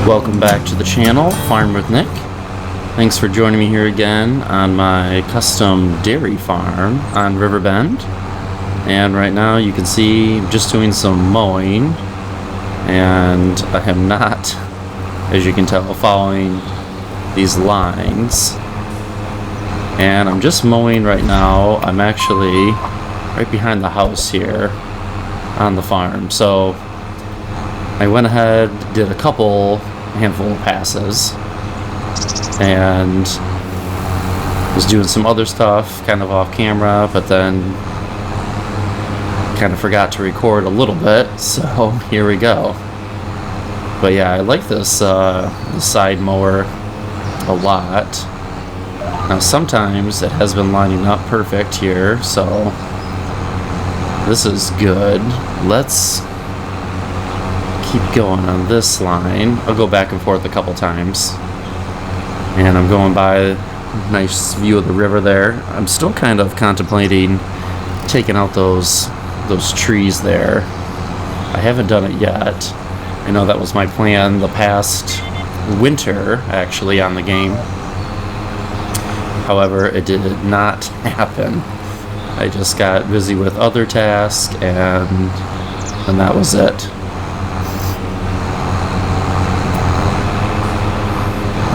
Welcome back to the channel, Farm with Nick. Thanks for joining me here again on my custom dairy farm on Riverbend. And right now you can see I'm just doing some mowing, and I am not, as you can tell, following these lines. And I'm just mowing right now. I'm actually right behind the house here on the farm. So I went ahead, did a handful of passes, and was doing some other stuff kind of off camera, but then kind of forgot to record a little bit, so here we go. But yeah, I like this side mower a lot. Now sometimes it has been lining up perfect here, so this is good. Let's keep going on this line. I'll go back and forth a couple times, and I'm going by a nice view of the river there. I'm still kind of contemplating taking out those trees there. I haven't done it yet. I know that was my plan the past winter actually on the game. However, it did not happen. I just got busy with other tasks, and that was it.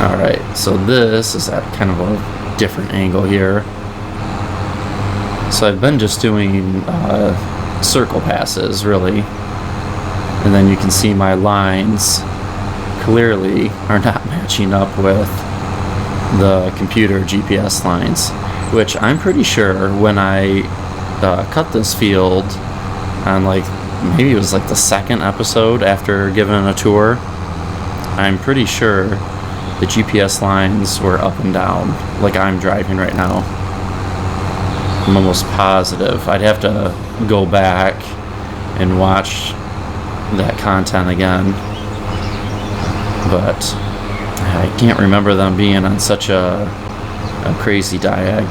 Alright, so this is at kind of a different angle here. So I've been just doing circle passes, really. And then you can see my lines clearly are not matching up with the computer GPS lines, which I'm pretty sure when I cut this field on maybe it was the second episode after giving a tour, I'm pretty sure the GPS lines were up and down like I'm driving right now. I'm almost positive. I'd have to go back and watch that content again, but I can't remember them being on such a crazy diag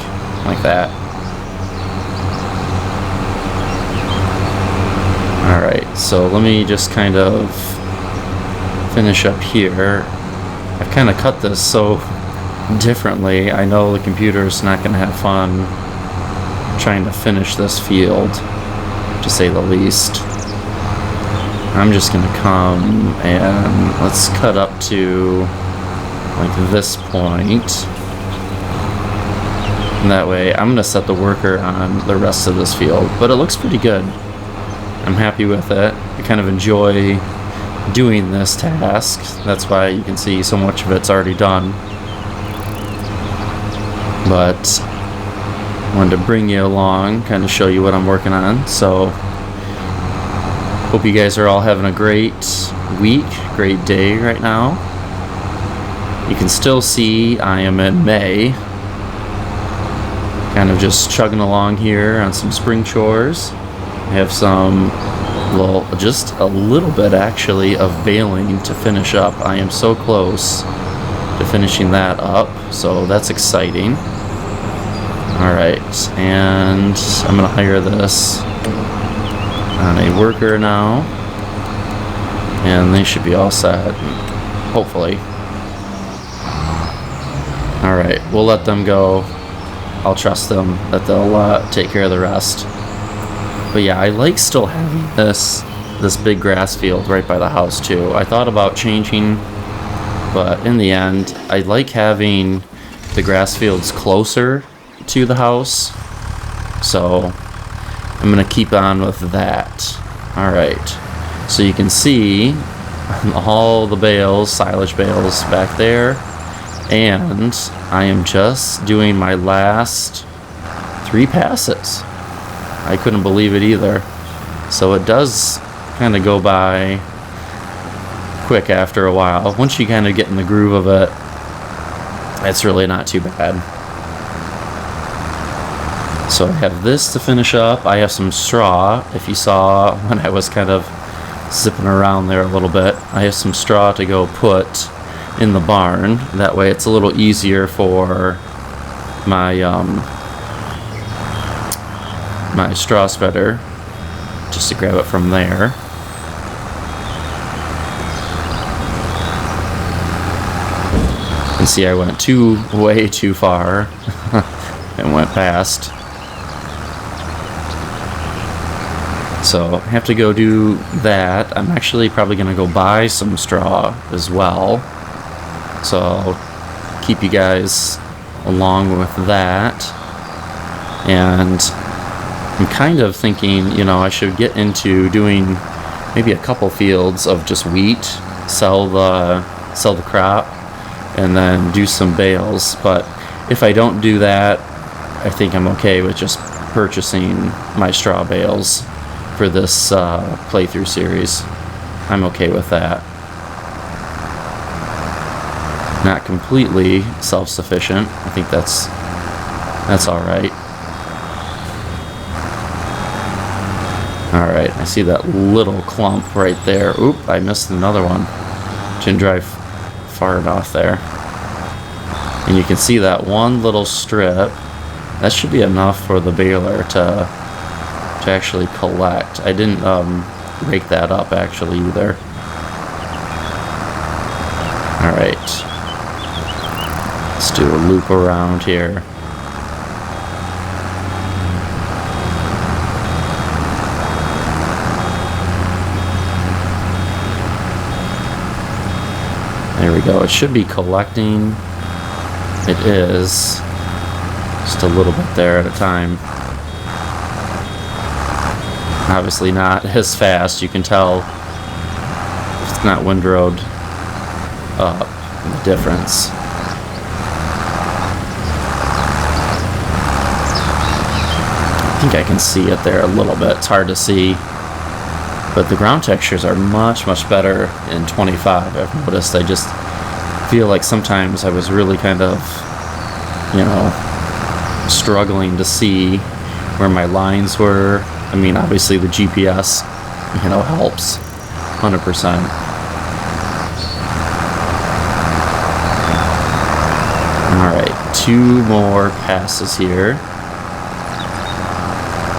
like that. Alright, so let me just kind of finish up here. I've kind of cut this so differently. I know the computer's not going to have fun trying to finish this field, to say the least. I'm just going to come and let's cut up to this point. And that way I'm going to set the worker on the rest of this field. But it looks pretty good. I'm happy with it. I kind of enjoy doing this task. That's why you can see so much of it's already done. But I wanted to bring you along, kind of show you what I'm working on. So hope you guys are all having a great week, great day right now. You can still see I am in May, kind of just chugging along here on some spring chores. I have just a little bit actually of baling to finish up. I am so close to finishing that up, so that's exciting. Alright, and I'm going to hire this on a worker now, and they should be all set, hopefully. Alright, we'll let them go. I'll trust them that they'll take care of the rest. But yeah, I like still having this big grass field right by the house too. I thought about changing, but in the end, I like having the grass fields closer to the house. So I'm going to keep on with that. Alright, so you can see all the bales, silage bales back there. And I am just doing my last 3 passes. I couldn't believe it either. So it does kind of go by quick after a while. Once you kind of get in the groove of it, it's really not too bad. So I have this to finish up. I have some straw. If you saw when I was kind of zipping around there a little bit, I have some straw to go put in the barn. That way it's a little easier for my my straw spreader just to grab it from there. see I went way too far and went past. So I have to go do that. I'm actually probably going to go buy some straw as well. So I'll keep you guys along with that. And I'm kind of thinking, you know, I should get into doing maybe a couple fields of just wheat, sell the crop, and then do some bales. But if I don't do that, I think I'm okay with just purchasing my straw bales for this playthrough series. I'm okay with that. Not completely self-sufficient. I think that's all right. All right, I see that little clump right there. Oop, I missed another one. Didn't drive far enough there. And you can see that one little strip. That should be enough for the baler to actually collect. I didn't rake that up actually either. All right, let's do a loop around here. There we go. It should be collecting. It is. Just a little bit there at a time. Obviously not as fast. You can tell it's not windrowed up, the difference. I think I can see it there a little bit. It's hard to see. But the ground textures are much, much better in 25. I've noticed. I just feel like sometimes I was really kind of, you know, struggling to see where my lines were. I mean, obviously the GPS, you know, helps 100%. All right, 2 more passes here.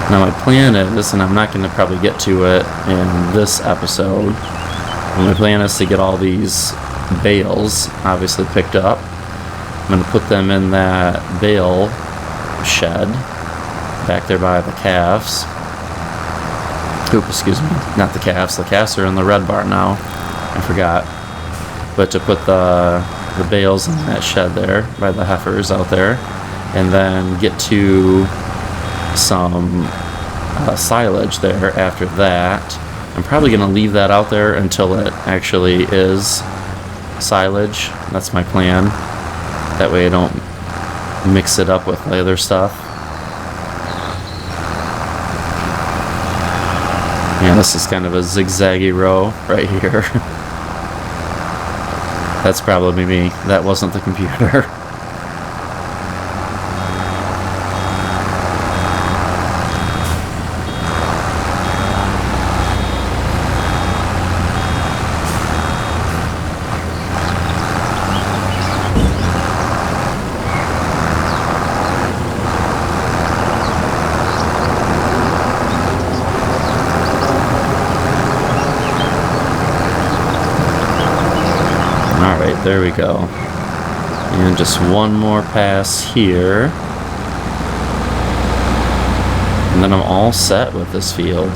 Now my plan is, and I'm not going to probably get to it in this episode, my plan is to get all these bales obviously picked up. I'm going to put them in that bale shed back there by the calves. Oop, excuse me, not the calves. The calves are in the red barn now. I forgot. But to put the bales in that shed there by the heifers out there, and then get to some silage there after that. I'm probably going to leave that out there until it actually is silage. That's my plan. That way I don't mix it up with the other stuff. Yeah, this is kind of a zigzaggy row right here. That's probably me. That wasn't the computer. There we go. And just one more pass here. And then I'm all set with this field.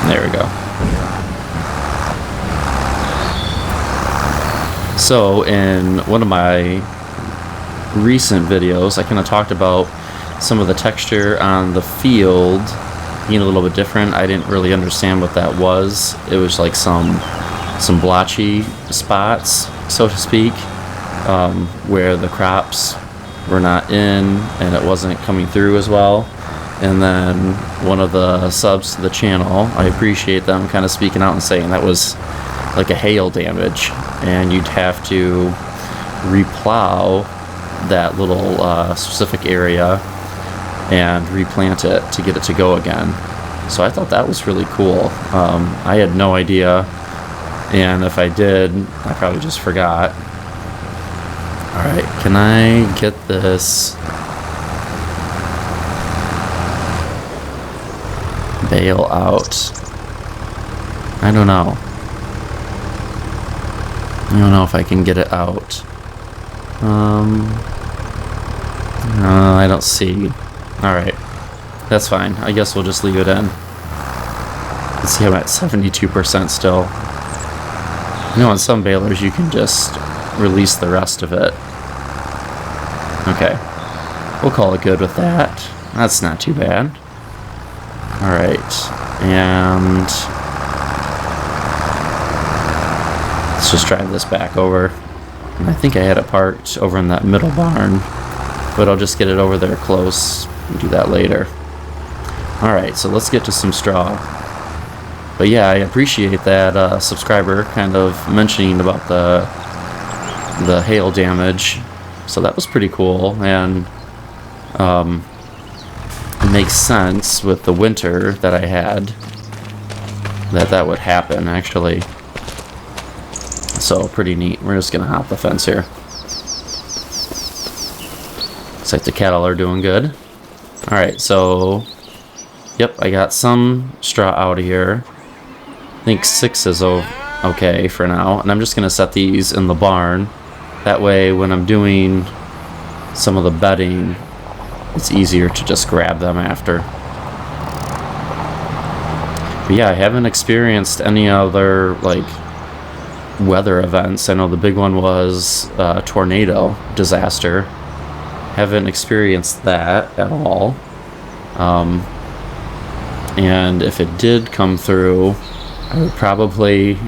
There we go. So in one of my recent videos, I kind of talked about some of the texture on the field being a little bit different. I didn't really understand what that was. It was like some blotchy spots, so to speak, where the crops were not in and it wasn't coming through as well. And then one of the subs to the channel, I appreciate them kind of speaking out and saying that was like a hail damage, and you'd have to replow that little specific area and replant it to get it to go again. So I thought that was really cool. I had no idea, and if I did, I probably just forgot. Alright, can I get this bale out? I don't know. I don't know if I can get it out. I don't see. Alright. That's fine. I guess we'll just leave it in. Let's see, I'm at 72% still. You know, on some balers you can just release the rest of it. Okay. We'll call it good with that. That's not too bad. Alright. And let's just drive this back over. And I think I had it parked over in that middle barn, but I'll just get it over there close and do that later. Alright, so let's get to some straw. But yeah, I appreciate that subscriber kind of mentioning about the hail damage. So that was pretty cool, and it makes sense with the winter that I had that would happen, actually. So pretty neat. We're just gonna hop the fence here. Looks like the cattle are doing good. Alright, so yep, I got some straw out of here. I think 6 is okay for now, and I'm just gonna set these in the barn. That way when I'm doing some of the bedding, it's easier to just grab them after. But yeah, I haven't experienced any other like weather events. I know the big one was tornado disaster. Haven't experienced that at all. And if it did come through, I would probably,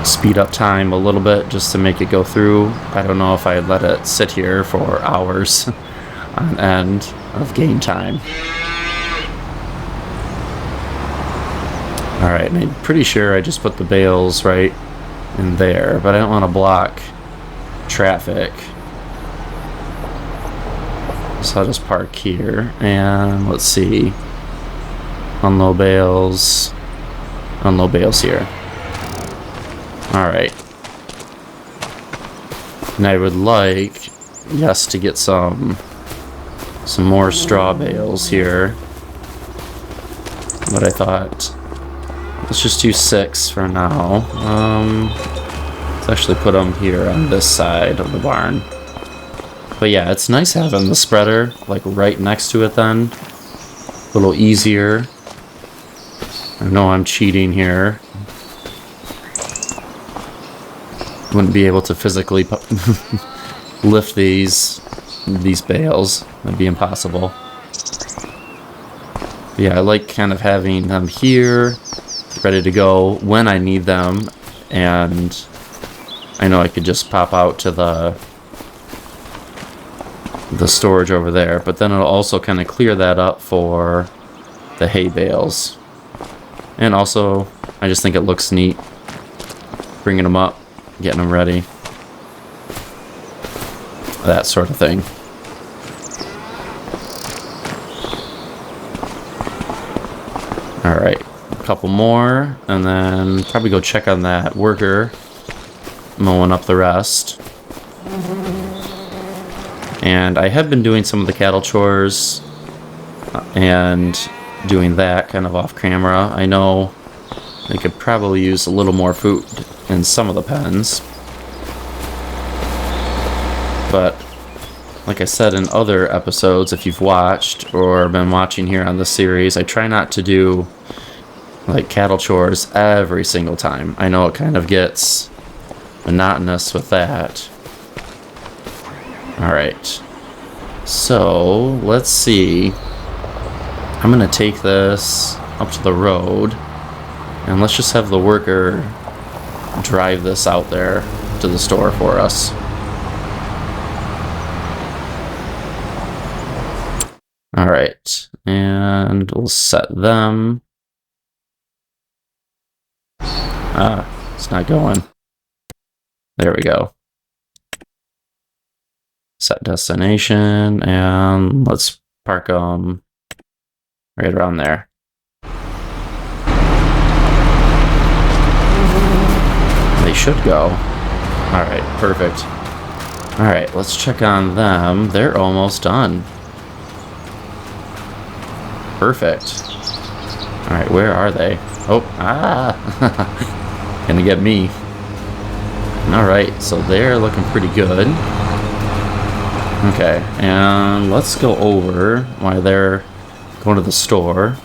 speed up time a little bit just to make it go through. I don't know if I'd let it sit here for hours on end of game time. Alright, and I'm pretty sure I just put the bales right in there, but I don't want to block traffic. So I'll just park here, and let's see. Unload bales here. Alright. And I would like, yes, to get some more straw bales here. But I thought, let's just do 6 for now. Let's actually put them here on this side of the barn. But yeah, it's nice having the spreader like right next to it then. A little easier. I know I'm cheating here. Wouldn't be able to physically lift these bales. That'd be impossible. But yeah, I like kind of having them here, ready to go when I need them, and I know I could just pop out to the storage over there, but then it'll also kind of clear that up for the hay bales. And also, I just think it looks neat bringing them up, getting them ready, that sort of thing. Alright, a couple more, and then probably go check on that worker mowing up the rest. And I have been doing some of the cattle chores and doing that kind of off camera. I know they could probably use a little more food in some of the pens, but like I said in other episodes, if you've watched or been watching here on the series, I try not to do like cattle chores every single time. I know it kind of gets monotonous with that. Alright, so let's see. I'm gonna take this up to the road, and let's just have the worker drive this out there to the store for us. Alright, and we'll set them. It's not going. There we go. Set destination, and let's park them right around there. They should go. Alright, perfect. Alright, let's check on them. They're almost done. Perfect. Alright, where are they? Oh, Gonna get me. Alright, so they're looking pretty good. Okay, and let's go over while they're going to the store.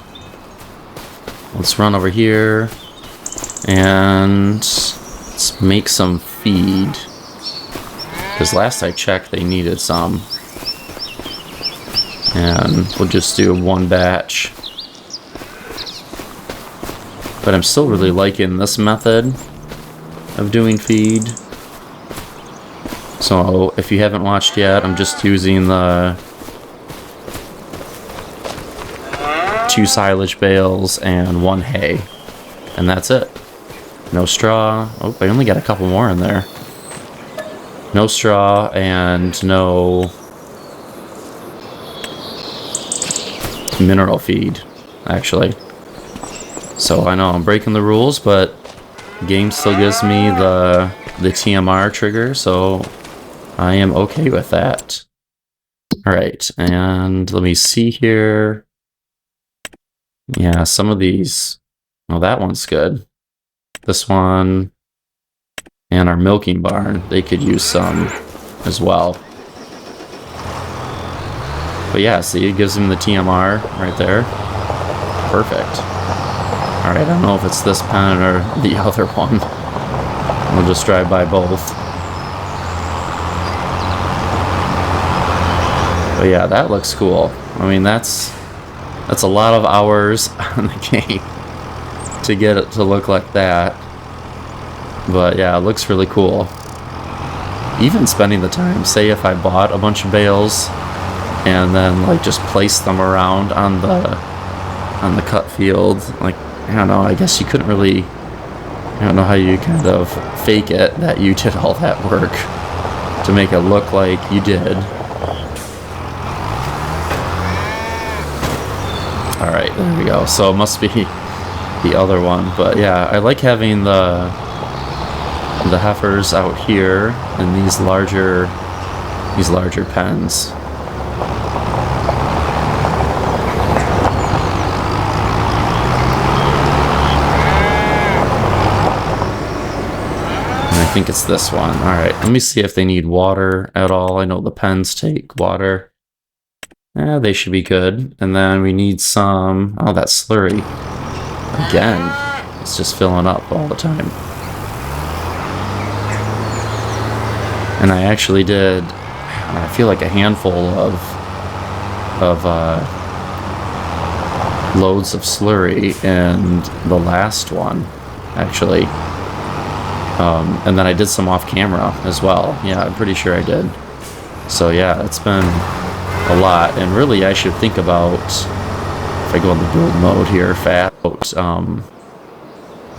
Let's run over here and let's make some feed. Because last I checked, they needed some. And we'll just do one batch. But I'm still really liking this method of doing feed. So if you haven't watched yet, I'm just using the 2 silage bales and 1 hay. And that's it. No straw. Oh, I only got a couple more in there. No straw and no mineral feed, actually. So I know I'm breaking the rules, but the game still gives me the TMR trigger, so I am okay with that. Alright, and let me see here. Yeah, some of these... Well, that one's good. This one... And our milking barn, they could use some as well. But yeah, see, it gives them the TMR right there. Perfect. Alright, I don't know if it's this pen or the other one. We'll just drive by both. But yeah, that looks cool. I mean, that's a lot of hours on the game to get it to look like that. But yeah, it looks really cool. Even spending the time, say if I bought a bunch of bales and then like just placed them around on the cut field, like, I don't know, I guess you couldn't really, I don't know how you kind of fake it that you did all that work to make it look like you did. Alright, there we go. So it must be the other one. But yeah, I like having the heifers out here in these larger pens. And I think it's this one. Alright, let me see if they need water at all. I know the pens take water. Yeah, they should be good. And then we need some... Oh, that slurry. Again, it's just filling up all the time. And I actually did, I feel like a handful of loads of slurry in the last one, actually. And then I did some off camera as well. Yeah, I'm pretty sure I did. So yeah, it's been a lot. And really, I should think about, if I go in the build mode here,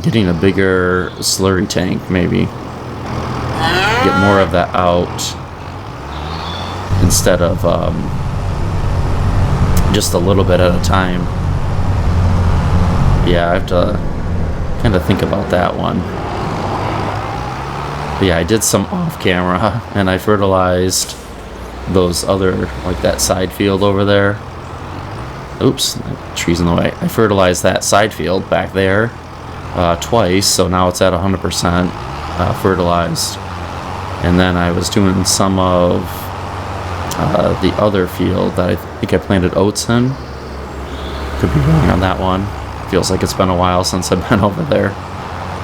getting a bigger slurry tank, maybe. Get more of that out instead of just a little bit at a time. Yeah, I have to kind of think about that one. But yeah, I did some off camera and I fertilized those other, like that side field over there. Oops, that tree's in the way. I fertilized that side field back there twice, so now it's at 100% fertilized. And then I was doing some of the other field that I think I planted oats in. Could be wrong on that one. Feels like it's been a while since I've been over there.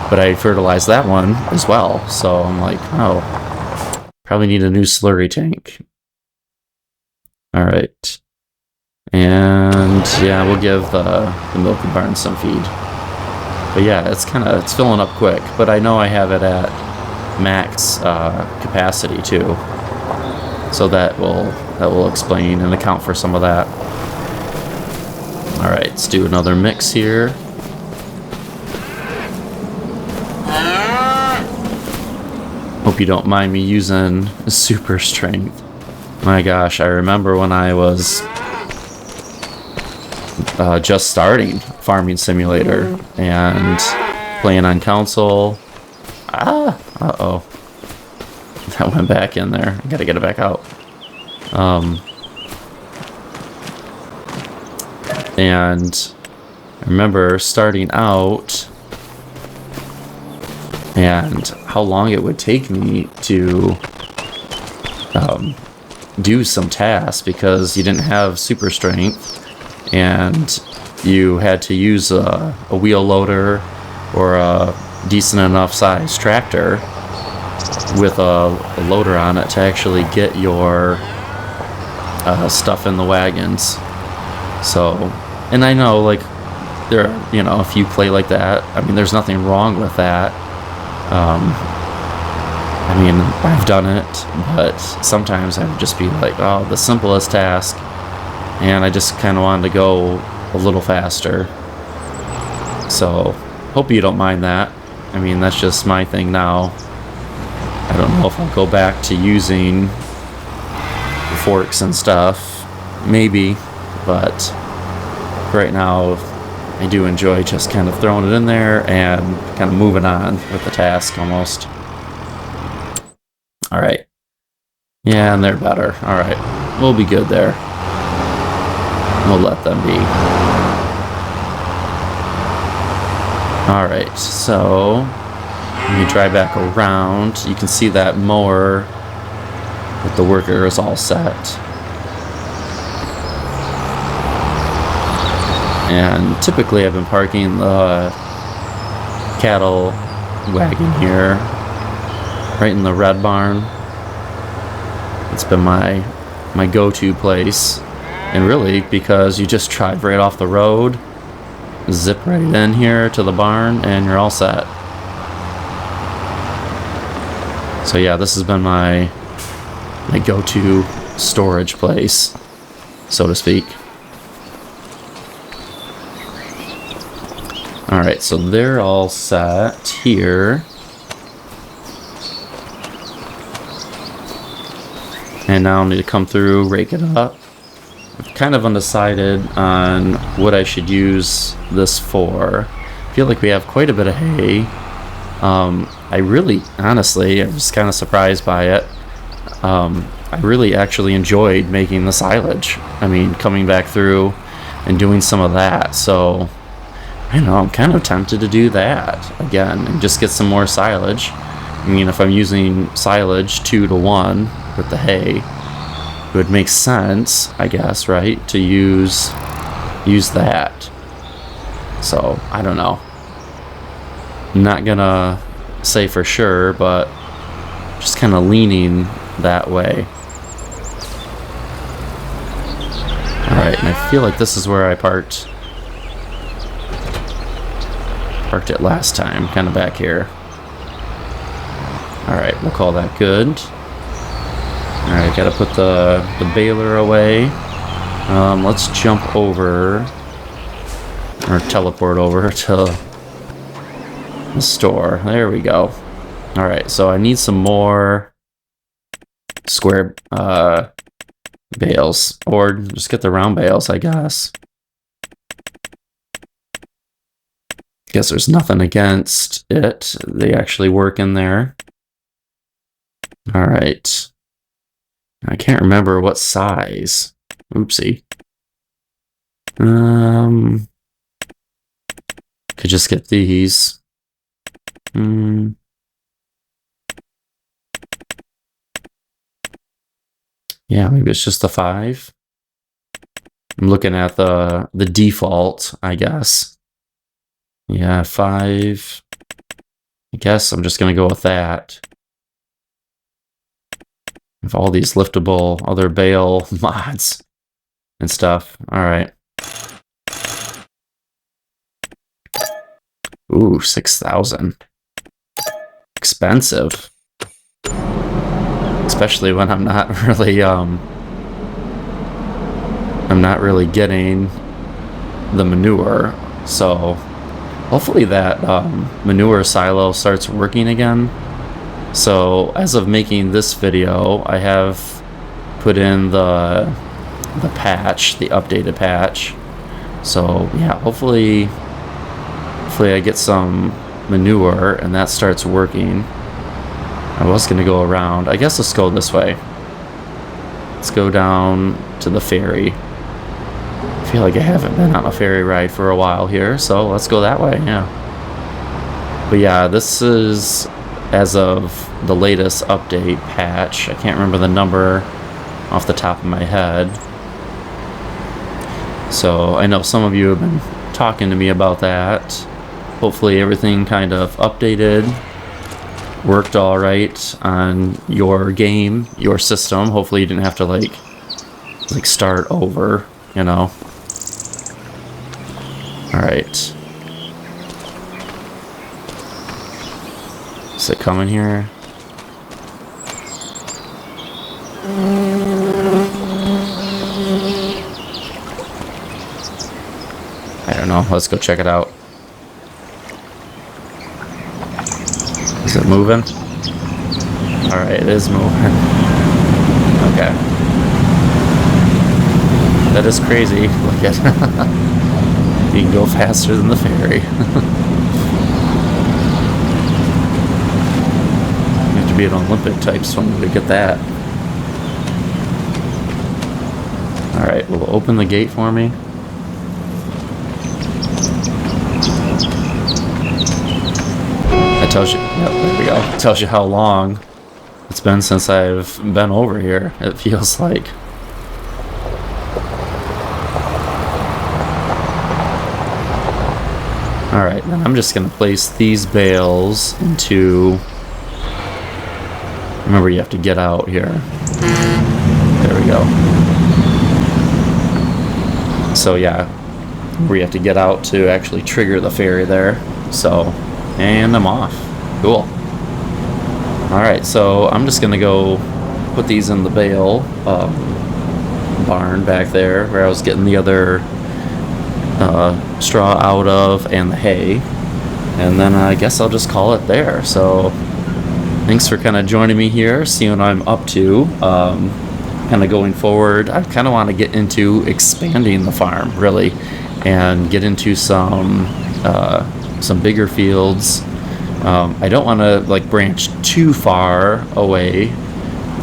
But I fertilized that one as well. So I'm like, oh, probably need a new slurry tank. Alright. And yeah, we'll give the milking barn some feed. But yeah, it's filling up quick. But I know I have it at max capacity too, so that will explain and account for some of that. All right, let's do another mix here. Hope you don't mind me using super strength. My gosh, I remember when I was just starting Farming Simulator and playing on console. Uh-oh. That went back in there. I gotta get it back out. And I remember starting out and how long it would take me to do some tasks because you didn't have super strength and you had to use a wheel loader or a decent enough size tractor with a loader on it to actually get your stuff in the wagons. So, and I know, like, there, you know, if you play like that, I mean, there's nothing wrong with that. I mean, I've done it, but sometimes I would just be like, oh, the simplest task, and I just kind of wanted to go a little faster. So, hope you don't mind that. I mean, that's just my thing now. I don't know if I'll go back to using forks and stuff. Maybe, but right now I do enjoy just kind of throwing it in there and kind of moving on with the task almost. Alright. Yeah, and they're better. Alright. We'll be good there. We'll let them be. Alright, so when you drive back around, you can see that mower with the worker is all set. And typically I've been parking the cattle wagon here right in the red barn. It's been my go-to place. And really, because you just drive right off the road, zip right in here to the barn, and you're all set. So yeah, this has been my go-to storage place, so to speak. Alright, so they're all set here. And now I need to come through, rake it up. I'm kind of undecided on what I should use this for. I feel like we have quite a bit of hay. I really, honestly, I was kind of surprised by it. I really actually enjoyed making the silage. I mean, coming back through and doing some of that. So, I know, I'm kind of tempted to do that again and just get some more silage. I mean, if I'm using silage 2-to-1 with the hay, it would make sense, I guess, right, to use that. So, I don't know. I'm not gonna say for sure, but just kind of leaning that way. Alright, and I feel like this is where I parked it last time, kind of back here. Alright, we'll call that good. Alright, gotta put the baler away. Let's jump over, or teleport over to the store. There we go. Alright, so I need some more square bales, or just get the round bales, I guess. Guess there's nothing against it. They actually work in there. Alright. I can't remember what size. Oopsie. Could just get these. Yeah, maybe it's just the 5. I'm looking at the default, I guess. Yeah, 5. I guess I'm just gonna go with that. With all these liftable other bale mods and stuff. Alright. Ooh, 6,000. Expensive. Especially when I'm not really getting the manure. So hopefully that manure silo starts working again. So as of making this video, I have put in the patch, the updated patch. So yeah, hopefully I get some manure and that starts working. I was going to go around. I guess let's go this way. Let's go down to the ferry. I feel like I haven't been on a ferry ride for a while here, so let's go that way, yeah. But yeah, this is as of the latest update patch. I can't remember the number off the top of my head. So I know some of you have been talking to me about that. Hopefully everything kind of updated, worked all right on your game, your system. Hopefully you didn't have to like start over, you know. All right. Is it coming here? I don't know. Let's go check it out. Is it moving? Alright, it is moving. Okay. That is crazy. Look at you can go faster than the ferry. You have to be an Olympic type swimmer to get that. Alright, will it open the gate for me? It tells you, yep, there we go. It tells you how long it's been since I've been over here, it feels like. Alright, then I'm just going to place these bales into... Remember, you have to get out here. There we go. So yeah, where you have to get out to actually trigger the ferry there. So, and I'm off. Cool. Alright, so I'm just going to go put these in the bale barn back there where I was getting the other straw out of and the hay. And then I guess I'll just call it there. So thanks for kind of joining me here, seeing what I'm up to. Kind of going forward, I kind of want to get into expanding the farm, really, and get into some bigger fields. I don't want to like branch too far away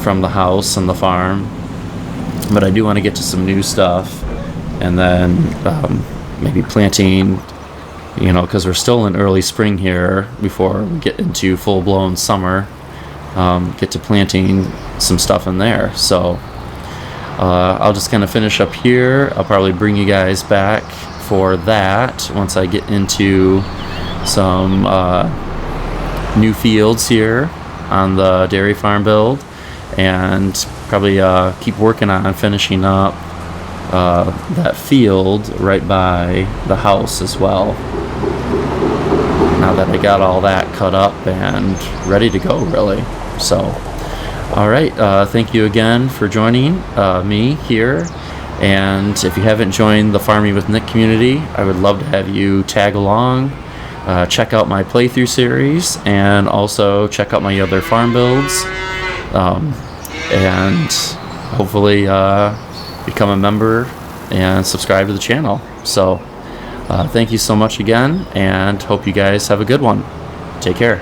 from the house and the farm, but I do want to get to some new stuff, and then maybe planting, you know, because we're still in early spring here before we get into full-blown summer. Get to planting some stuff in there. So I'll just kind of finish up here. I'll probably bring you guys back for that once I get into some new fields here on the dairy farm build, and probably keep working on finishing up that field right by the house as well, now that I got all that cut up and ready to go, really. So alright, thank you again for joining me here, and if you haven't joined the Farming with Nick community, I would love to have you tag along, check out my playthrough series, and also check out my other farm builds, and hopefully become a member and subscribe to the channel. So thank you so much again, and hope you guys have a good one. Take care.